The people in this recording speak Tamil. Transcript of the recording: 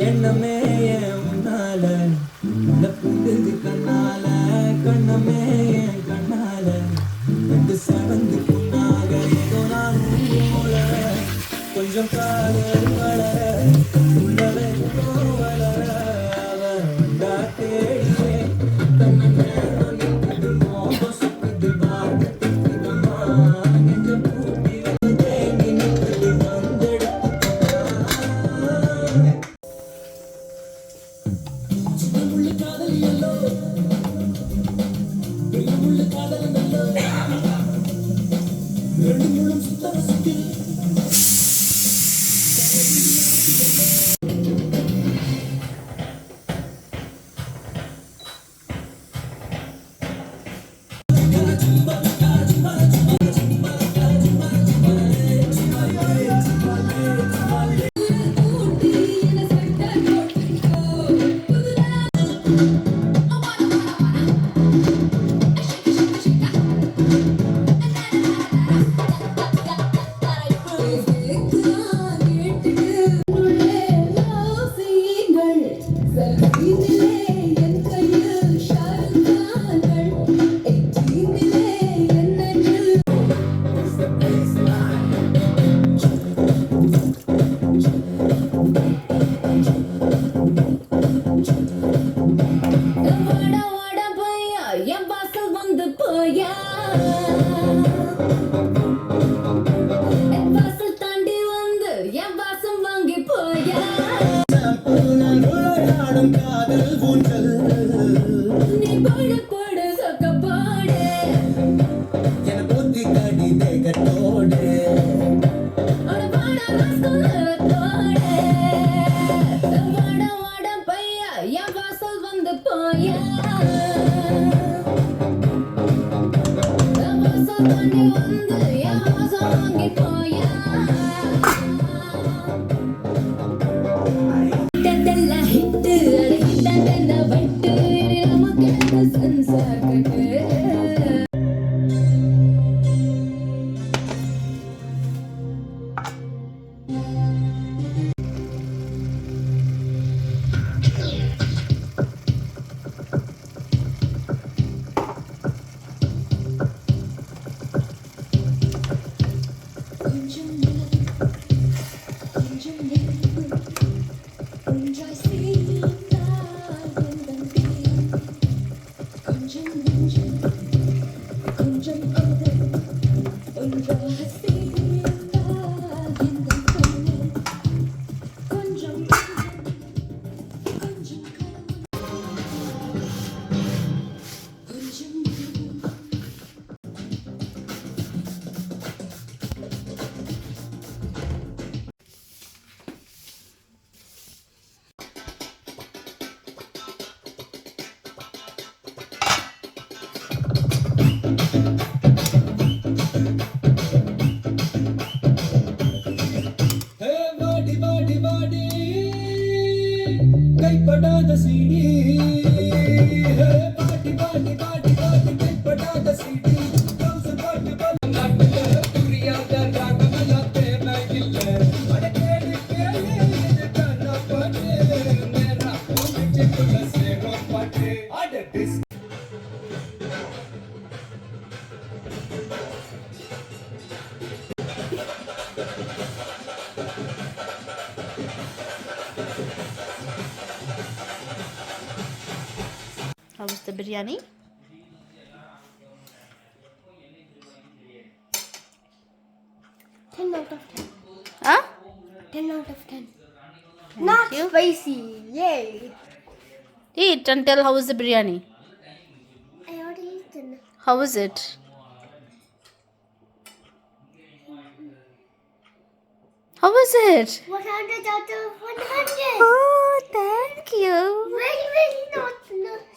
எண்ணமே உன்னால புட்டுது கண்ணால கண்ணமே கண்ணால வந்து செவந்து புண்ணாக ஏதோ நான் போல கொஞ்சம் காதல் வளர உள்ளவே வளர அவன் வந்தா தேடியே தன்னை கைப்படாத சீடி பாட்டி பாட்டி பாட்டி பாட்டி கைப்படாத சீடி கவுசு பாட்டு நாட்டுல புரியாத ராகமெல்லாம் தேவையில்லை அட கேளு கேளு இது கண்ணா பாட்டு நேரா அமைச்சுக்குள்ள சேரும் பாட்டு அட டிஸ் How was the biryani? Ten out of 10. Huh? 10 out of 10. Not you. spicy. Yay. Eat and tell how was the biryani. I already eaten. How was it? How was it? 100 out of 100. Oh, thank you. Very, very not.